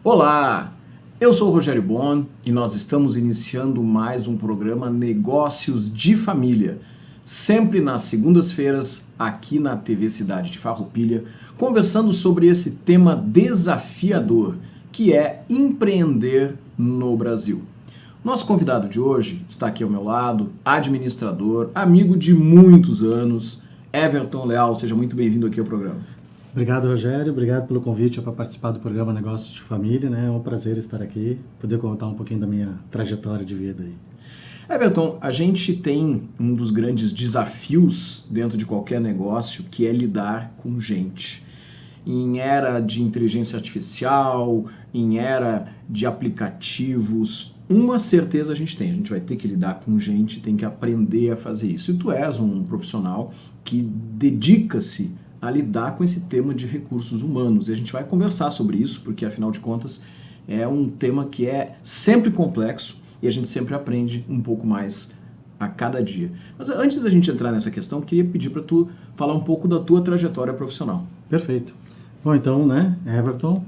Olá, eu sou o Rogério Bon e nós estamos iniciando mais um programa Negócios de Família, sempre nas segundas-feiras aqui na TV Cidade de Farroupilha, conversando sobre esse tema desafiador que é empreender no Brasil. Nosso convidado de hoje está aqui ao meu lado, administrador, amigo de muitos anos, Everton Leal. Seja muito bem-vindo aqui ao programa. Obrigado, Rogério. Obrigado pelo convite para participar do programa Negócios de Família. É um prazer estar aqui, poder contar um pouquinho da minha trajetória de vida aí. Everton, a gente tem um dos grandes desafios dentro de qualquer negócio, que é lidar com gente. Em era de inteligência artificial, em era de aplicativos, uma certeza a gente vai ter que lidar com gente, tem que aprender a fazer isso. E tu és um profissional que dedica-se a lidar com esse tema de recursos humanos. E a gente vai conversar sobre isso, porque afinal de contas é um tema que é sempre complexo e a gente sempre aprende um pouco mais a cada dia. Mas antes da gente entrar nessa questão, eu queria pedir para tu falar um pouco da tua trajetória profissional. Perfeito. Bom, então, Everton,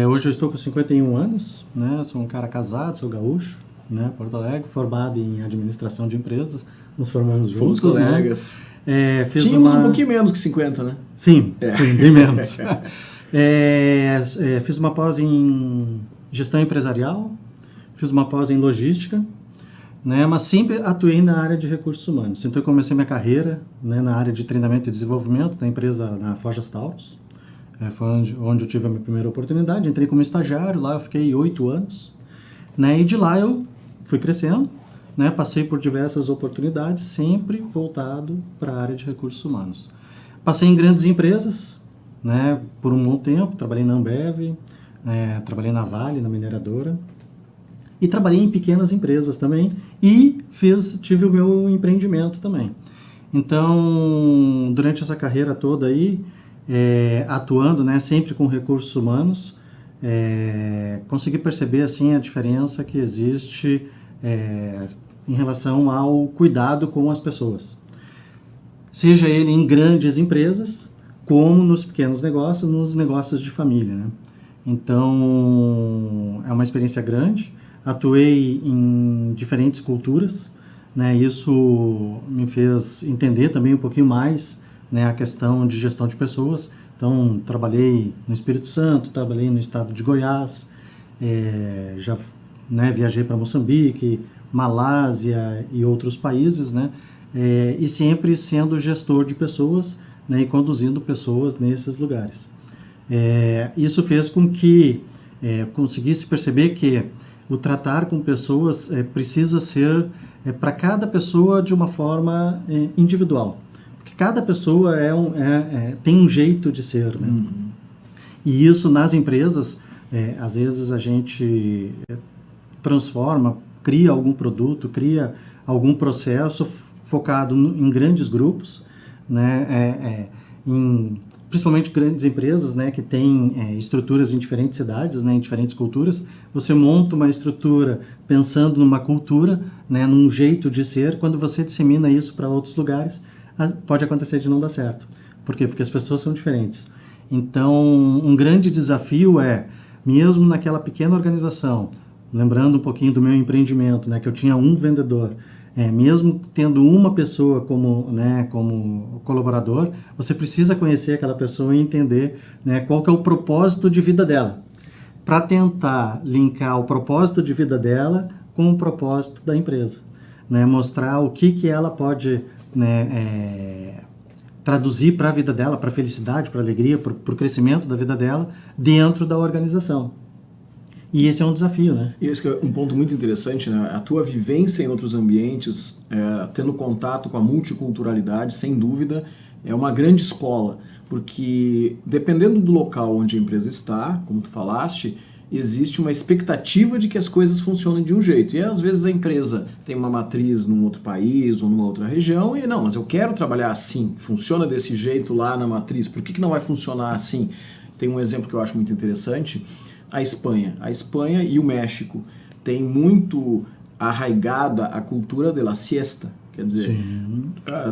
hoje eu estou com 51 anos, sou um cara casado, sou gaúcho, Porto Alegre, formado em administração de empresas, nos formamos juntos. Fomos colegas. Tínhamos um pouquinho menos que 50, né? Sim, bem menos. Fiz uma pós em gestão empresarial, fiz uma pós em logística, mas sempre atuei na área de recursos humanos. Então eu comecei minha carreira na área de treinamento e desenvolvimento da empresa na Forjas Taurus. Foi onde eu tive a minha primeira oportunidade. Entrei como estagiário, lá eu fiquei 8 anos. E de lá eu fui crescendo. Passei por diversas oportunidades, sempre voltado para a área de recursos humanos. Passei em grandes empresas, por um bom tempo, trabalhei na Ambev, trabalhei na Vale, na mineradora, e trabalhei em pequenas empresas também, e tive o meu empreendimento também. Então, durante essa carreira toda aí, atuando sempre com recursos humanos, consegui perceber assim, a diferença que existe em relação ao cuidado com as pessoas. Seja ele em grandes empresas, como nos pequenos negócios, nos negócios de família. Então, é uma experiência grande. Atuei em diferentes culturas, isso me fez entender também um pouquinho mais a questão de gestão de pessoas. Então, trabalhei no Espírito Santo, trabalhei no estado de Goiás, já viajei para Moçambique, Malásia e outros países, e sempre sendo gestor de pessoas e conduzindo pessoas nesses lugares. Isso fez com que conseguisse perceber que o tratar com pessoas precisa ser para cada pessoa de uma forma individual, porque cada pessoa tem um jeito de ser. E isso nas empresas, às vezes a gente transforma, cria algum produto, cria algum processo focado em grandes grupos, principalmente grandes empresas que têm estruturas em diferentes cidades, em diferentes culturas. Você monta uma estrutura pensando numa cultura, num jeito de ser. Quando você dissemina isso para outros lugares, pode acontecer de não dar certo. Por quê? Porque as pessoas são diferentes. Então, um grande desafio mesmo naquela pequena organização, lembrando um pouquinho do meu empreendimento, que eu tinha um vendedor, mesmo tendo uma pessoa como colaborador, você precisa conhecer aquela pessoa e entender qual que é o propósito de vida dela, para tentar linkar o propósito de vida dela com o propósito da empresa, mostrar o que ela pode traduzir para a vida dela, para a felicidade, para a alegria, para o crescimento da vida dela dentro da organização. E esse é um desafio, E esse é um ponto muito interessante, A tua vivência em outros ambientes, tendo contato com a multiculturalidade, sem dúvida, é uma grande escola, porque dependendo do local onde a empresa está, como tu falaste, existe uma expectativa de que as coisas funcionem de um jeito. E às vezes a empresa tem uma matriz num outro país ou numa outra região e não, mas eu quero trabalhar assim, funciona desse jeito lá na matriz, por que não vai funcionar assim? Tem um exemplo que eu acho muito interessante. A Espanha e o México têm muito arraigada a cultura de la siesta, quer dizer,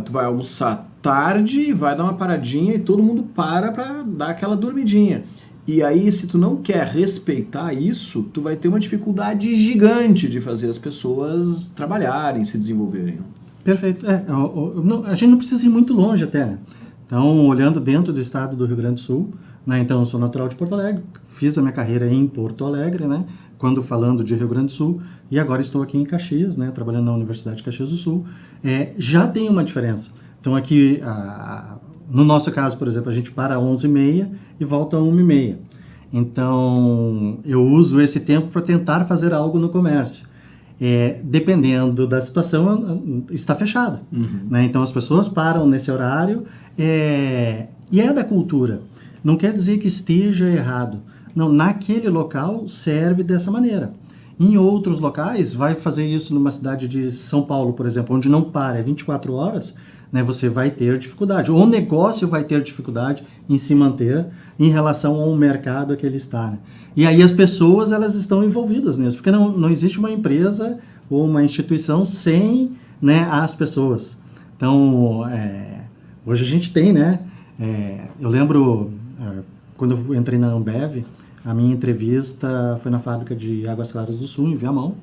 tu vai almoçar tarde, vai dar uma paradinha e todo mundo para dar aquela dormidinha. E aí, se tu não quer respeitar isso, tu vai ter uma dificuldade gigante de fazer as pessoas trabalharem, se desenvolverem. Perfeito. A gente não precisa ir muito longe até, né? Então, olhando dentro do estado do Rio Grande do Sul, né? Então, eu sou natural de Porto Alegre, fiz a minha carreira em Porto Alegre, né? Quando falando de Rio Grande do Sul, e agora estou aqui em Caxias, né? Trabalhando na Universidade de Caxias do Sul. Já tem uma diferença. Então, aqui, no nosso caso, por exemplo, a gente para às 11h30 e volta às 1h30. Então, eu uso esse tempo para tentar fazer algo no comércio. Dependendo da situação, está fechado. Né? Então, as pessoas param nesse horário e é da cultura. Não quer dizer que esteja errado. Não, naquele local serve dessa maneira. Em outros locais, vai fazer isso numa cidade de São Paulo, por exemplo, onde não para, 24 horas, né, você vai ter dificuldade. O negócio vai ter dificuldade em se manter em relação ao mercado que ele está. Né? E aí as pessoas, elas estão envolvidas nisso, porque não existe uma empresa ou uma instituição sem, né, as pessoas. Então, hoje a gente tem, né? Eu lembro, quando eu entrei na Ambev, a minha entrevista foi na fábrica de Águas Claras do Sul, em Viamão.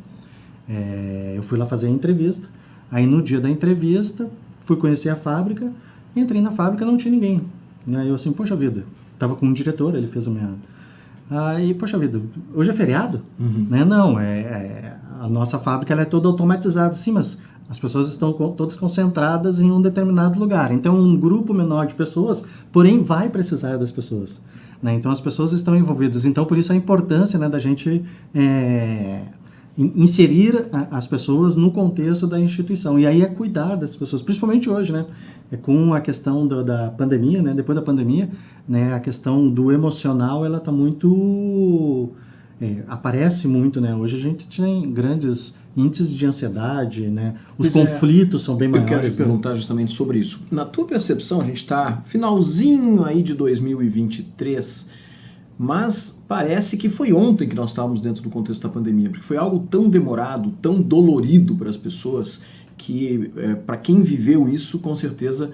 Eu fui lá fazer a entrevista. Aí no dia da entrevista, fui conhecer a fábrica, entrei na fábrica, não tinha ninguém. E aí eu assim, poxa vida, tava com um diretor, ele fez a minha... Aí, poxa vida, hoje é feriado? Né? Não, a nossa fábrica ela é toda automatizada, sim, mas as pessoas estão todas concentradas em um determinado lugar. Então, um grupo menor de pessoas, porém, vai precisar das pessoas. Né? Então, as pessoas estão envolvidas. Então, por isso a importância, né, da gente... inserir as pessoas no contexto da instituição. E aí cuidar dessas pessoas, principalmente hoje, né? Com a questão da pandemia, né? Depois da pandemia, né? A questão do emocional, ela está muito... aparece muito, né? Hoje a gente tem grandes índices de ansiedade, né? Os conflitos são bem maiores. Eu quero te perguntar justamente sobre isso. Na tua percepção, a gente está finalzinho aí de 2023... Mas parece que foi ontem que nós estávamos dentro do contexto da pandemia, porque foi algo tão demorado, tão dolorido para as pessoas, que para quem viveu isso, com certeza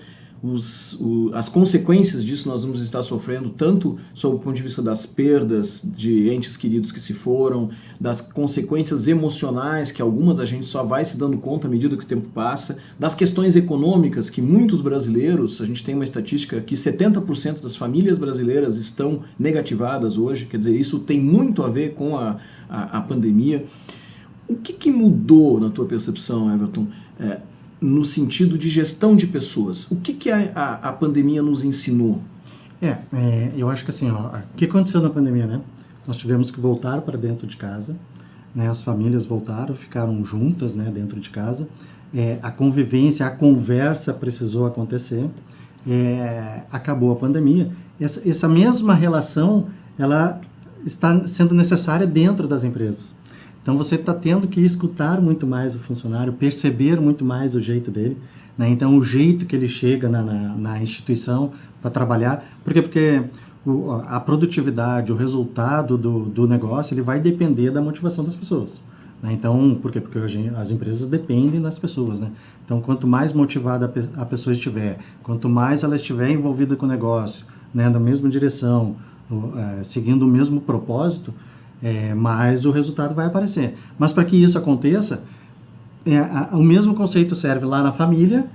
as consequências disso nós vamos estar sofrendo, tanto sob o ponto de vista das perdas de entes queridos que se foram, das consequências emocionais, que algumas a gente só vai se dando conta à medida que o tempo passa, das questões econômicas, que muitos brasileiros, a gente tem uma estatística que 70% das famílias brasileiras estão negativadas hoje, quer dizer, isso tem muito a ver com a pandemia. O que mudou na tua percepção, Everton, no sentido de gestão de pessoas? O que a pandemia nos ensinou? Eu acho que assim, o que aconteceu na pandemia, né? Nós tivemos que voltar para dentro de casa, né? As famílias voltaram, ficaram juntas, né, dentro de casa. A convivência, a conversa precisou acontecer. Acabou a pandemia. Essa mesma relação, ela está sendo necessária dentro das empresas. Então você está tendo que escutar muito mais o funcionário, perceber muito mais o jeito dele, né? Então o jeito que ele chega na instituição para trabalhar, porque a produtividade, o resultado do negócio, ele vai depender da motivação das pessoas. Né? Então, por quê? Porque hoje as empresas dependem das pessoas, né? Então quanto mais motivada a pessoa estiver, quanto mais ela estiver envolvida com o negócio, né, na mesma direção, seguindo o mesmo propósito, mais o resultado vai aparecer. Mas para que isso aconteça, o mesmo conceito serve lá na família,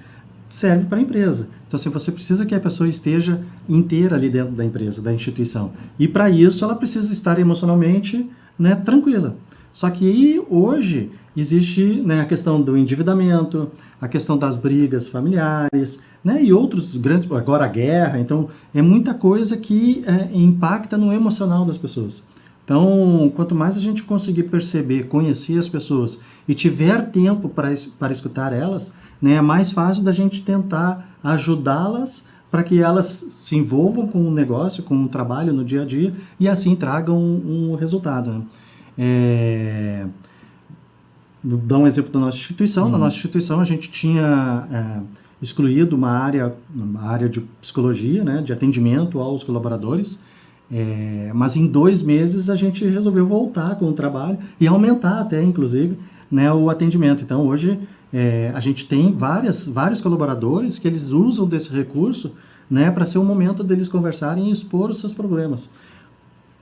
serve para a empresa. Então, assim, você precisa que a pessoa esteja inteira ali dentro da empresa, da instituição. E para isso, ela precisa estar emocionalmente, né, tranquila. Só que aí, hoje, existe, né, a questão do endividamento, a questão das brigas familiares, né, e outros grandes, agora a guerra. Então, é muita coisa que impacta no emocional das pessoas. Então, quanto mais a gente conseguir perceber, conhecer as pessoas e tiver tempo para escutar elas, né, é mais fácil da gente tentar ajudá-las para que elas se envolvam com o negócio, com o trabalho no dia a dia e assim tragam um resultado. Né? Vou dar um exemplo da nossa instituição. Na nossa instituição a gente tinha excluído uma área de psicologia, né, de atendimento aos colaboradores. Mas em 2 meses a gente resolveu voltar com o trabalho e aumentar até, inclusive, né, o atendimento. Então, hoje, a gente tem vários colaboradores que eles usam desse recurso, né, para ser o momento deles conversarem e expor os seus problemas.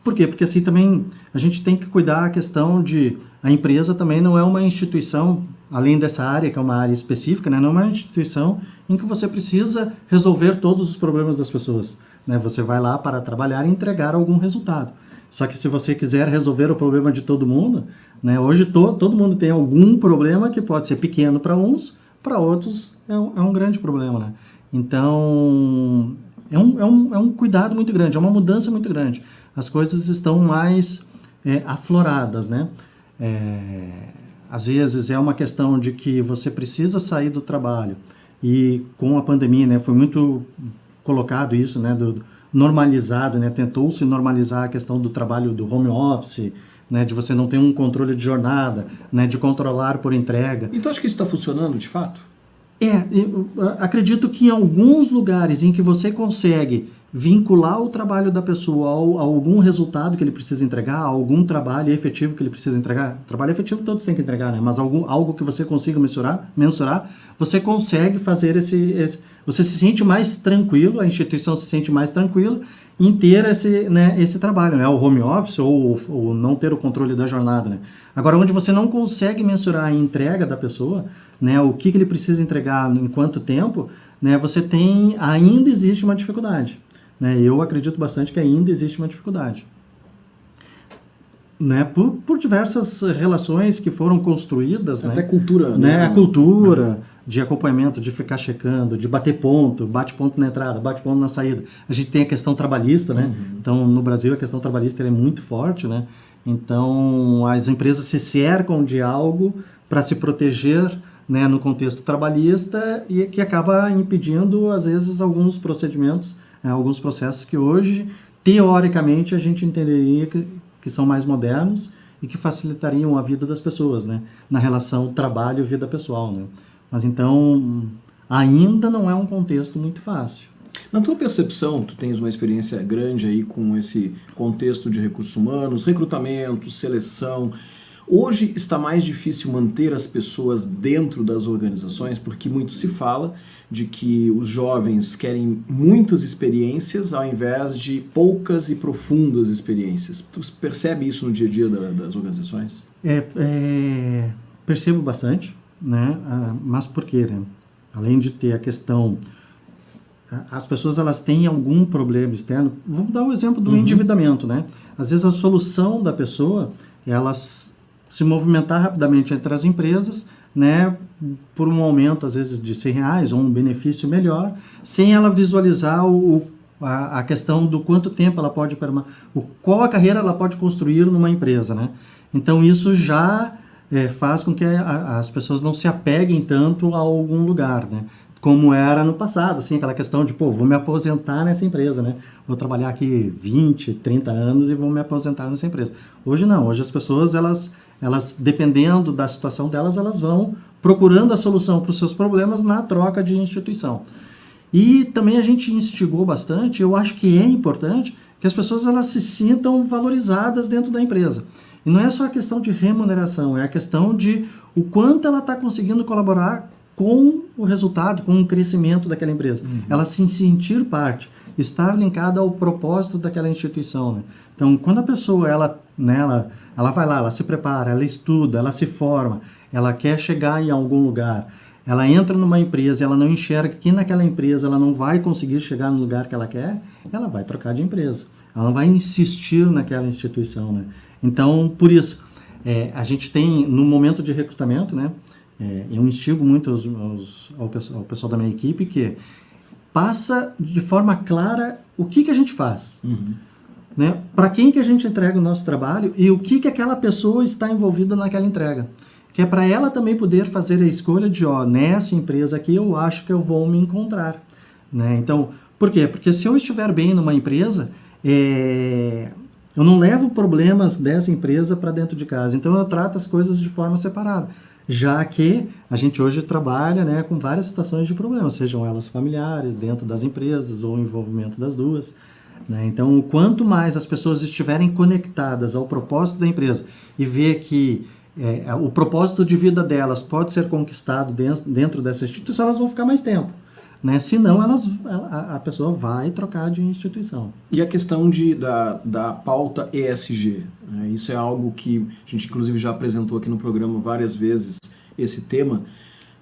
Por quê? Porque assim também a gente tem que cuidar a questão de... A empresa também não é uma instituição, além dessa área, que é uma área específica, né? Não é uma instituição em que você precisa resolver todos os problemas das pessoas. Né? Você vai lá para trabalhar e entregar algum resultado. Só que se você quiser resolver o problema de todo mundo, né? Hoje todo mundo tem algum problema que pode ser pequeno para uns, para outros é um grande problema. Né? Então, é um cuidado muito grande, é uma mudança muito grande. As coisas estão mais afloradas, né? Às vezes é uma questão de que você precisa sair do trabalho e com a pandemia, né, foi muito colocado isso, né, normalizado, né, tentou-se normalizar a questão do trabalho do home office, né, de você não ter um controle de jornada, né, de controlar por entrega. Então acho que isso está funcionando de fato? Eu acredito que em alguns lugares em que você consegue vincular o trabalho da pessoa a algum resultado que ele precisa entregar, a algum trabalho efetivo que ele precisa entregar, trabalho efetivo todos têm que entregar, né? Mas algo que você consiga mensurar, você consegue fazer você se sente mais tranquilo, a instituição se sente mais tranquila em ter esse trabalho, né? O home office ou não ter o controle da jornada, né? Agora, onde você não consegue mensurar a entrega da pessoa, né? O que ele precisa entregar em quanto tempo, né? Ainda existe uma dificuldade. Né? Eu acredito bastante que ainda existe uma dificuldade. Né? Por diversas relações que foram construídas. Até né? cultura. Né? A cultura de acompanhamento, de ficar checando, de bater ponto, bate ponto na entrada, bate ponto na saída. A gente tem a questão trabalhista, né? Então, no Brasil, a questão trabalhista é muito forte, né? Então, as empresas se cercam de algo para se proteger, né, no contexto trabalhista e que acaba impedindo, às vezes, alguns procedimentos, alguns processos que hoje, teoricamente, a gente entenderia que são mais modernos e que facilitariam a vida das pessoas, né? Na relação trabalho e vida pessoal, né? Mas então, ainda não é um contexto muito fácil. Na tua percepção, tu tens uma experiência grande aí com esse contexto de recursos humanos, recrutamento, seleção. Hoje está mais difícil manter as pessoas dentro das organizações, porque muito se fala de que os jovens querem muitas experiências ao invés de poucas e profundas experiências. Tu percebe isso no dia a dia das organizações? Percebo bastante, né? Mas por quê? Né? Além de ter a questão... As pessoas elas têm algum problema externo. Vamos dar o exemplo do endividamento, né? Às vezes a solução da pessoa, elas se movimentar rapidamente entre as empresas, né, por um aumento, às vezes, de R$100 ou um benefício melhor, sem ela visualizar a questão do quanto tempo ela pode qual a carreira ela pode construir numa empresa, né? Então, isso já faz com que as pessoas não se apeguem tanto a algum lugar, né? Como era no passado, assim, aquela questão de, vou me aposentar nessa empresa, né? Vou trabalhar aqui 20, 30 anos e vou me aposentar nessa empresa. Hoje não, hoje as pessoas, elas dependendo da situação delas, elas vão procurando a solução para os seus problemas na troca de instituição. E também a gente instigou bastante, eu acho que é importante, que as pessoas elas se sintam valorizadas dentro da empresa. E não é só a questão de remuneração, é a questão de o quanto ela está conseguindo colaborar com o resultado, com o crescimento daquela empresa. Ela se sentir parte, estar linkada ao propósito daquela instituição. Né? Então, quando a pessoa ela vai lá, ela se prepara, ela estuda, ela se forma, ela quer chegar em algum lugar, ela entra numa empresa, ela não enxerga que naquela empresa ela não vai conseguir chegar no lugar que ela quer, ela vai trocar de empresa. Ela não vai insistir naquela instituição. Né? Então, por isso, a gente tem, no momento de recrutamento, né, eu instigo muito ao pessoal da minha equipe que passa de forma clara o que a gente faz, né? Para quem que a gente entrega o nosso trabalho e o que aquela pessoa está envolvida naquela entrega. Que é para ela também poder fazer a escolha de, nessa empresa aqui eu acho que eu vou me encontrar. Né? Então, por quê? Porque se eu estiver bem numa empresa, eu não levo problemas dessa empresa para dentro de casa. Então, eu trato as coisas de forma separada. Já que a gente hoje trabalha, né, com várias situações de problemas, sejam elas familiares, dentro das empresas ou envolvimento das duas. Né? Então, quanto mais as pessoas estiverem conectadas ao propósito da empresa e ver que o propósito de vida delas pode ser conquistado dentro dessa instituição, elas vão ficar mais tempo. né? Senão a pessoa vai trocar de instituição. E a questão da pauta ESG, né? Isso é algo que a gente inclusive já apresentou aqui no programa várias vezes, esse tema,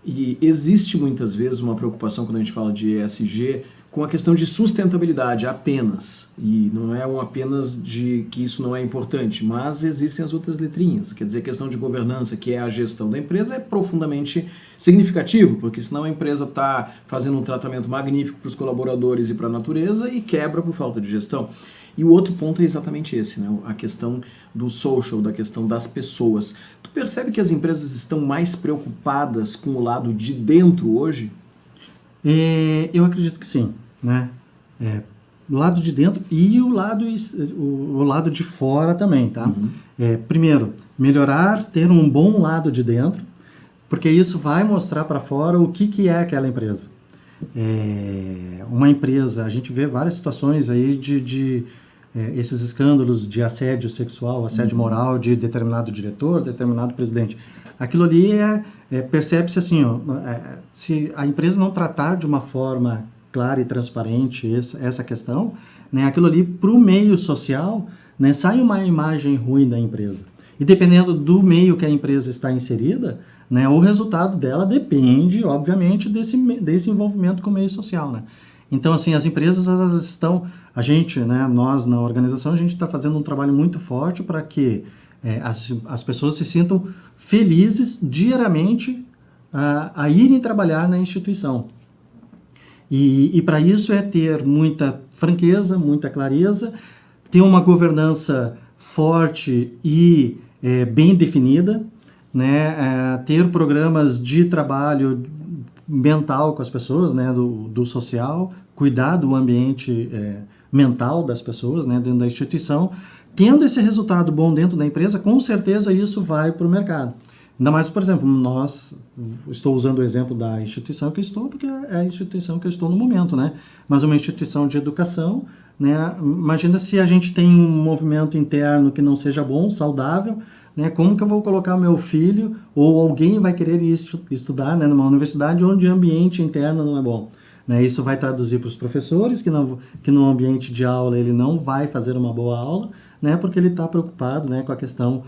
e existe muitas vezes uma preocupação quando a gente fala de ESG com a questão de sustentabilidade apenas, e não é um apenas de que isso não é importante, mas existem as outras letrinhas, quer dizer, a questão de governança, que é a gestão da empresa, é profundamente significativo, porque senão a empresa está fazendo um tratamento magnífico para os colaboradores e para a natureza e quebra por falta de gestão. E o outro ponto é exatamente esse, né? A questão do social, da questão das pessoas. Tu percebe que as empresas estão mais preocupadas com o lado de dentro hoje? Eu acredito que sim, né? O lado de dentro e o lado de fora também, tá? Uhum. Primeiro, melhorar, ter um bom lado de dentro, porque isso vai mostrar para fora o que é aquela empresa. Uma empresa, a gente vê várias situações aí de esses escândalos de assédio sexual, assédio moral de determinado diretor, determinado presidente. Aquilo ali percebe-se assim, ó, se a empresa não tratar de uma forma clara e transparente essa questão, né, aquilo ali para o meio social, né, sai uma imagem ruim da empresa. E dependendo do meio que a empresa está inserida, né, o resultado dela depende, obviamente, desse envolvimento com o meio social, né? Então, assim, as empresas, elas estão... A gente, né, nós na organização, a gente está fazendo um trabalho muito forte para que as pessoas se sintam felizes diariamente a irem trabalhar na instituição. E para isso é ter muita franqueza, muita clareza, ter uma governança forte e bem definida, né, ter programas de trabalho mental com as pessoas, né, do social, cuidar do ambiente mental das pessoas, né, dentro da instituição. Tendo esse resultado bom dentro da empresa, com certeza isso vai para o mercado. Ainda mais, por exemplo, estou usando o exemplo da instituição que eu estou, porque é a instituição que eu estou no momento, né? Mas uma instituição de educação, né? Imagina se a gente tem um movimento interno que não seja bom, saudável, né? Como que eu vou colocar o meu filho ou alguém vai querer ir estudar, né, numa universidade onde o ambiente interno não é bom? Né? Isso vai traduzir para os professores que no ambiente de aula ele não vai fazer uma boa aula, né, porque ele está preocupado, né, com a questão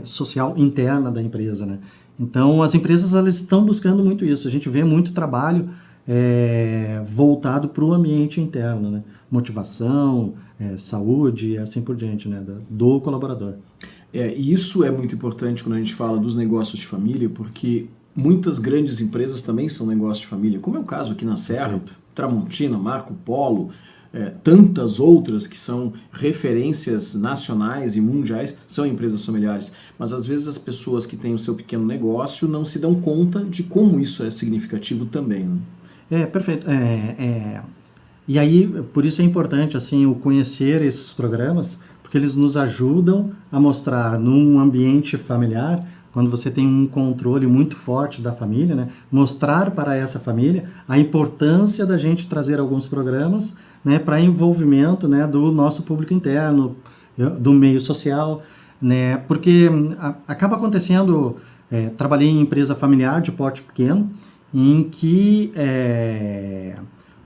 social interna da empresa, né? Então, as empresas elas estão buscando muito isso. A gente vê muito trabalho voltado para o ambiente interno, né? Motivação, saúde e assim por diante, né, do colaborador. E isso é muito importante quando a gente fala dos negócios de família, porque muitas grandes empresas também são negócios de família, como é o caso aqui na Serra, Perfeito. Tramontina, Marco Polo, tantas outras que são referências nacionais e mundiais, são empresas familiares. Mas às vezes as pessoas que têm o seu pequeno negócio não se dão conta de como isso é significativo também, né? Perfeito. E aí, por isso é importante assim, o conhecer esses programas, porque eles nos ajudam a mostrar num ambiente familiar, quando você tem um controle muito forte da família, né, mostrar para essa família a importância da gente trazer alguns programas, né, para envolvimento, né, do nosso público interno, do meio social, né, porque acaba acontecendo, trabalhei em empresa familiar de porte pequeno, em que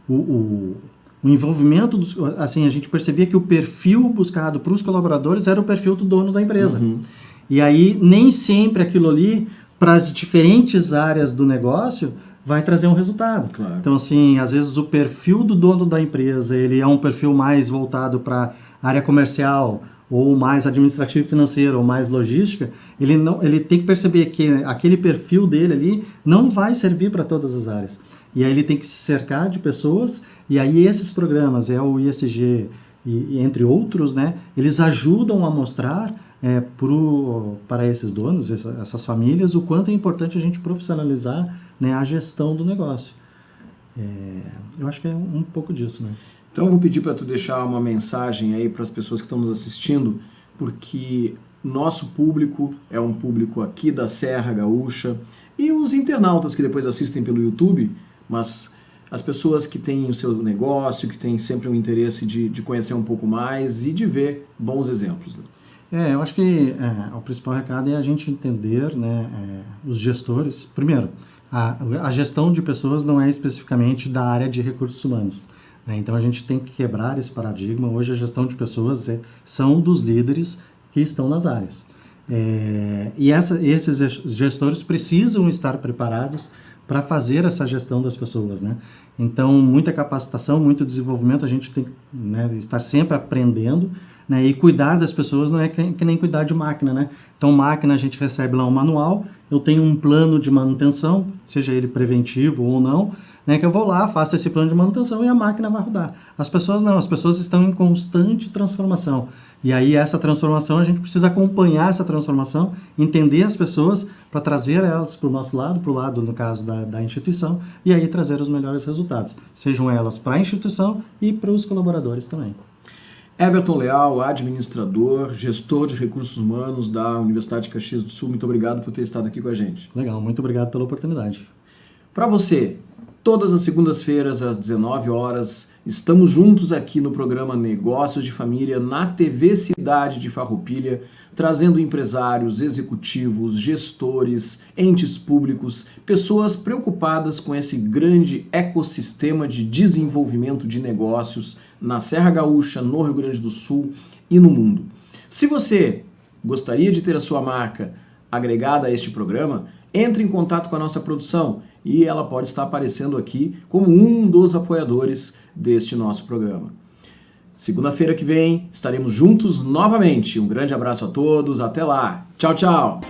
o envolvimento, assim, a gente percebia que o perfil buscado para os colaboradores era o perfil do dono da empresa. Uhum. E aí, nem sempre aquilo ali, para as diferentes áreas do negócio, vai trazer um resultado. Claro. Então, assim, às vezes o perfil do dono da empresa, ele é um perfil mais voltado para a área comercial, ou mais administrativo e financeiro, ou mais logística, ele tem que perceber que aquele perfil dele ali não vai servir para todas as áreas. E aí ele tem que se cercar de pessoas, e aí esses programas, o ISG e entre outros, né, eles ajudam a mostrar para esses donos, essas famílias, o quanto é importante a gente profissionalizar, né, a gestão do negócio. Eu acho que é um pouco disso, né? Então eu vou pedir para tu deixar uma mensagem aí para as pessoas que estão nos assistindo, porque nosso público é um público aqui da Serra Gaúcha e os internautas que depois assistem pelo YouTube, mas as pessoas que têm o seu negócio, que têm sempre um interesse de conhecer um pouco mais e de ver bons exemplos. Eu acho que o principal recado é a gente entender, né, os gestores. Primeiro, A gestão de pessoas não é especificamente da área de recursos humanos, né? Então a gente tem que quebrar esse paradigma. Hoje a gestão de pessoas são dos líderes que estão nas áreas. Esses gestores precisam estar preparados para fazer essa gestão das pessoas, né? Então, muita capacitação, muito desenvolvimento, a gente tem que, né, estar sempre aprendendo, né? E cuidar das pessoas não é que nem cuidar de máquina, né? Então, máquina, a gente recebe lá um manual, eu tenho um plano de manutenção, seja ele preventivo ou não, né, que eu vou lá, faço esse plano de manutenção e a máquina vai rodar. As pessoas não, as pessoas estão em constante transformação. E aí essa transformação, a gente precisa acompanhar essa transformação, entender as pessoas para trazer elas para o nosso lado, para o lado, no caso, da instituição, e aí trazer os melhores resultados. Sejam elas para a instituição e para os colaboradores também. Everton Leal, administrador, gestor de recursos humanos da Universidade de Caxias do Sul, muito obrigado por ter estado aqui com a gente. Legal, muito obrigado pela oportunidade. Para você, todas as segundas-feiras, às 19 horas, estamos juntos aqui no programa Negócios de Família, na TV Cidade de Farroupilha, trazendo empresários, executivos, gestores, entes públicos, pessoas preocupadas com esse grande ecossistema de desenvolvimento de negócios na Serra Gaúcha, no Rio Grande do Sul e no mundo. Se você gostaria de ter a sua marca agregada a este programa, entre em contato com a nossa produção e ela pode estar aparecendo aqui como um dos apoiadores deste nosso programa. Segunda-feira que vem estaremos juntos novamente. Um grande abraço a todos, até lá. Tchau, tchau!